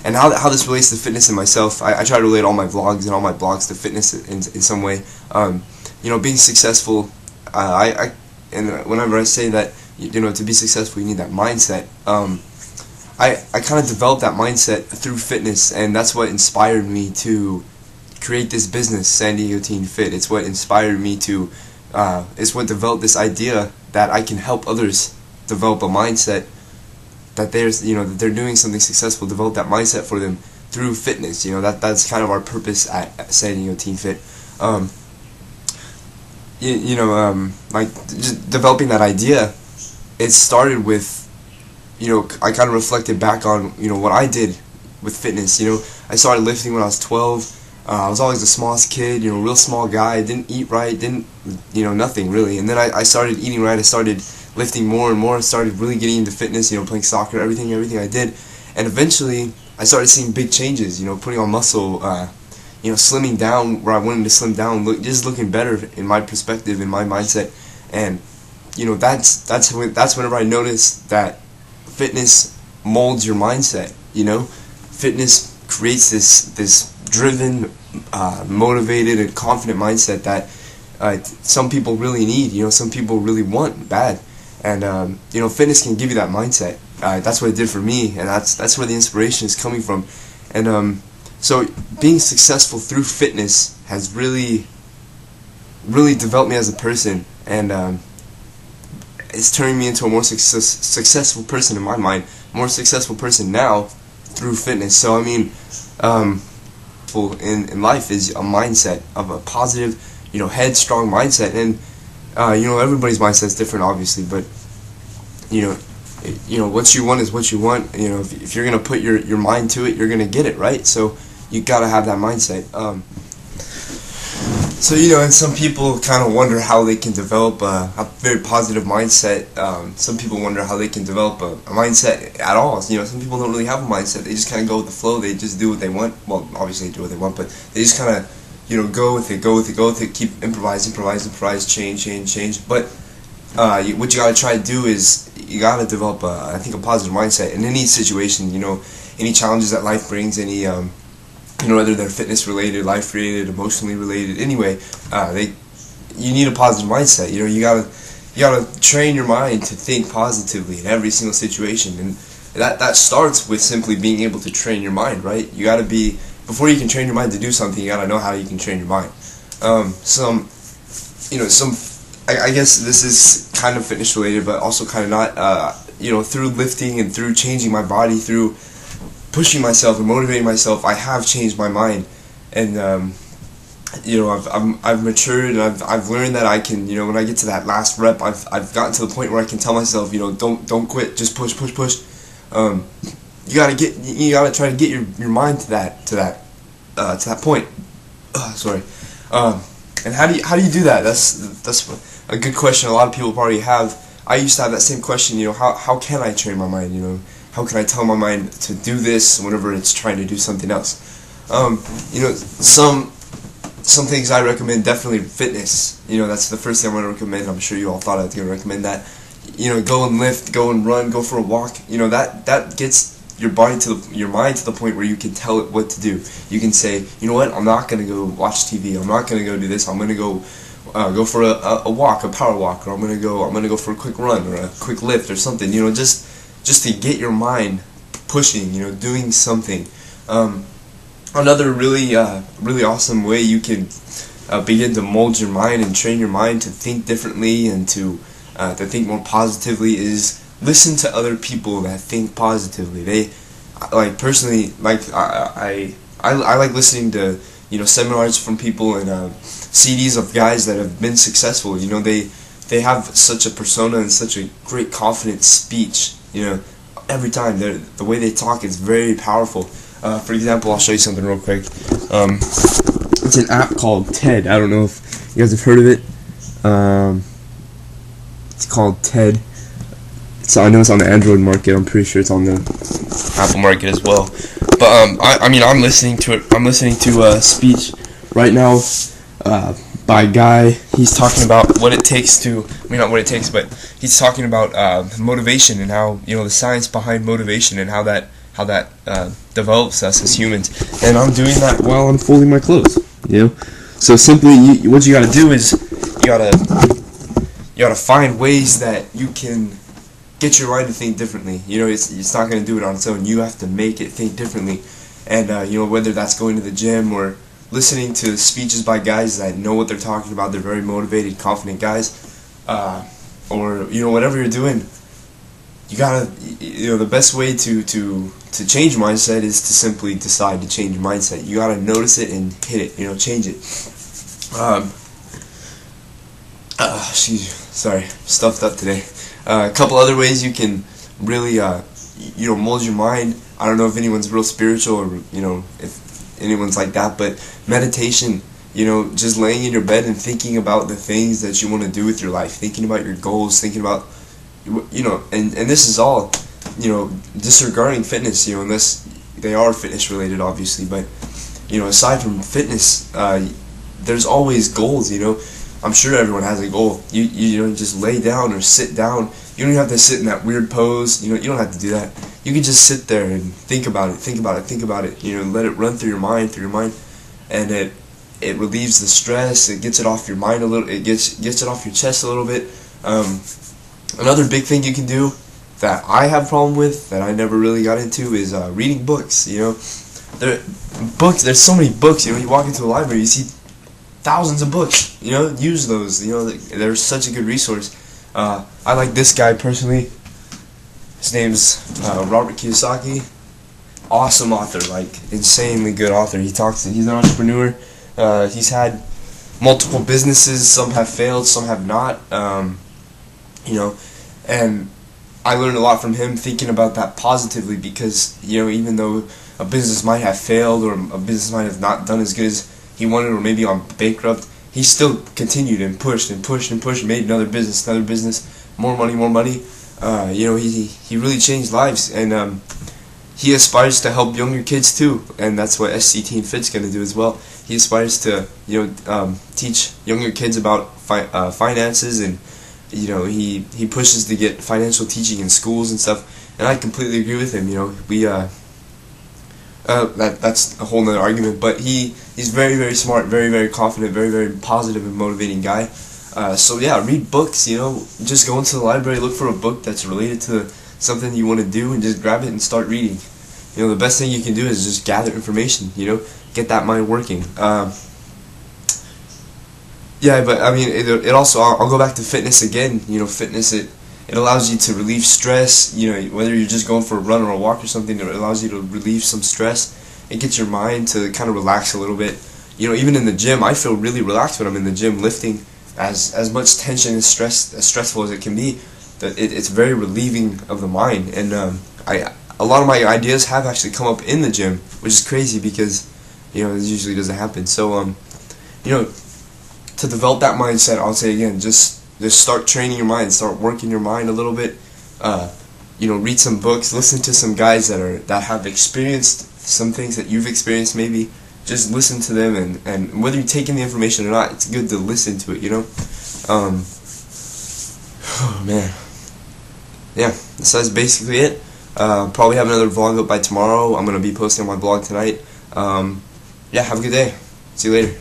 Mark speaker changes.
Speaker 1: And how this relates to fitness and myself, I try to relate all my vlogs and all my blogs to fitness in some way. Being successful, and whenever I say that, to be successful you need that mindset, I kind of developed that mindset through fitness, and that's what inspired me to create this business, San Diego Teen Fit. It's what inspired me to, it's what developed this idea that I can help others develop a mindset that that they're doing something successful, develop that mindset for them through fitness. That's kind of our purpose at San Diego Teen Fit. Like just developing that idea, it started with, I kind of reflected back on, what I did with fitness. I started lifting when I was 12. I was always the smallest kid, real small guy, didn't eat right, nothing really. And then I started eating right, I started lifting more and more, started really getting into fitness, playing soccer, everything I did. And eventually, I started seeing big changes, putting on muscle, slimming down where I wanted to slim down, just looking better in my perspective, in my mindset. And, that's whenever I noticed that fitness molds your mindset, Fitness creates this driven, motivated, and confident mindset that some people really need, some people really want bad. And, fitness can give you that mindset. That's what it did for me, and that's where the inspiration is coming from. And so being successful through fitness has really developed me as a person, and it's turning me into a more successful person in my mind, more successful person now through fitness. So in life is a mindset of a positive, headstrong mindset. And everybody's mindset is different, obviously, but what you want is what you want. If you're gonna put your mind to it, you're gonna get it, right? So you gotta have that mindset. And some people kind of wonder how they can develop a very positive mindset. Some people wonder how they can develop a mindset at all. Some people don't really have a mindset. They just kind of go with the flow. They just do what they want. Well, obviously they do what they want, but they just kind of, go with it, keep improvise, change. But what you gotta try to do is you gotta develop a positive mindset in any situation. Any challenges that life brings, any whether they're fitness related, life related, emotionally related. Anyway, you need a positive mindset. You gotta train your mind to think positively in every single situation, and that starts with simply being able to train your mind. Right? You gotta be, before you can train your mind to do something, you gotta know how you can train your mind. I guess this is kind of fitness related, but also kind of not. Through lifting and through changing my body, through pushing myself and motivating myself, I have changed my mind, and I've matured, and I've learned that I can, when I get to that last rep, I've gotten to the point where I can tell myself, don't quit, just push. You gotta try to get your mind to that point. Sorry. And how do you do that? That's a good question. A lot of people probably have. I used to have that same question. How can I train my mind? How can I tell my mind to do this whenever it's trying to do something else? Some things I recommend, definitely fitness. That's the first thing I'm going to recommend. I'm sure you all thought I was going to recommend that. Go and lift, go and run, go for a walk. That gets your body your mind to the point where you can tell it what to do. You can say, what, I'm not going to go watch TV. I'm not going to go do this. I'm going to go for a walk, a power walk, or I'm going to go for a quick run or a quick lift or something. Just to get your mind pushing, doing something. Another really awesome way you can begin to mold your mind and train your mind to think differently and to think more positively is listen to other people that think positively. They, personally, I like listening to seminars from people and CDs of guys that have been successful. They have such a persona and such a great confident speech. Every time the way they talk is very powerful. For example, I'll show you something real quick. It's an app called TED. I don't know if you guys have heard of it. It's called TED. I know it's on the Android market. I'm pretty sure it's on the Apple market as well. But I'm listening to it. I'm listening to a speech right now by a guy. He's talking about what it takes to. Not what it takes, but he's talking about motivation and how, the science behind motivation and how that develops us as humans. And I'm doing that while I'm folding my clothes. So simply, what you gotta do is you gotta find ways that you can get your mind to think differently. It's not gonna do it on its own. You have to make it think differently. And whether that's going to the gym or listening to speeches by guys that know what they're talking about, they're very motivated, confident guys, or whatever you're doing, you gotta, the best way to change mindset is to simply decide to change mindset. You gotta notice it and hit it, change it. Sorry, stuffed up today. A couple other ways you can really mold your mind. I don't know if anyone's real spiritual or if anyone's like that, but meditation, just laying in your bed and thinking about the things that you want to do with your life, thinking about your goals, thinking about and this is all disregarding fitness, unless they are fitness related, obviously, but aside from fitness, there's always goals. I'm sure everyone has a goal. You just lay down or sit down. You don't even have to sit in that weird pose. You don't have to do that. You can just sit there and think about it. Let it run through your mind, and it relieves the stress. It gets it off your mind a little. It gets it off your chest a little bit. Another big thing you can do that I have a problem with, that I never really got into, is reading books. There's so many books. You walk into a library, you see thousands of books. Use those. They're such a good resource. I like this guy personally. His name's Robert Kiyosaki. Awesome author, insanely good author. He's an entrepreneur. He's had multiple businesses. Some have failed, some have not. And I learned a lot from him, thinking about that positively, because even though a business might have failed or a business might have not done as good as he wanted, or maybe gone bankrupt, he still continued and pushed, made another business, more money. He really changed lives, and he aspires to help younger kids too, and that's what SC Teen Fit's going to do as well. He aspires to teach younger kids about finances, and he pushes to get financial teaching in schools and stuff, and I completely agree with him. That's a whole nother argument, but he's very, very smart, very, very confident, very, very positive and motivating guy. So yeah, read books. Just go into the library, look for a book that's related to something you want to do, and just grab it and start reading. The best thing you can do is just gather information. Get that mind working. Yeah, but I mean, it also, I'll go back to fitness again. Fitness, it allows you to relieve stress. Whether you're just going for a run or a walk or something, it allows you to relieve some stress. It gets your mind to kind of relax a little bit. Even in the gym, I feel really relaxed when I'm in the gym lifting. As much tension and stress, as stressful as it can be, it's very relieving of the mind. And a lot of my ideas have actually come up in the gym, which is crazy because it usually doesn't happen. So to develop that mindset, I'll say again, just start training your mind, start working your mind a little bit. Read some books, listen to some guys that have experienced some things that you've experienced. Maybe just listen to them, and whether you're taking the information or not, it's good to listen to it. Oh man, yeah. So that's basically it. Probably have another vlog up by tomorrow. I'm gonna be posting on my blog tonight. Yeah, have a good day. See you later.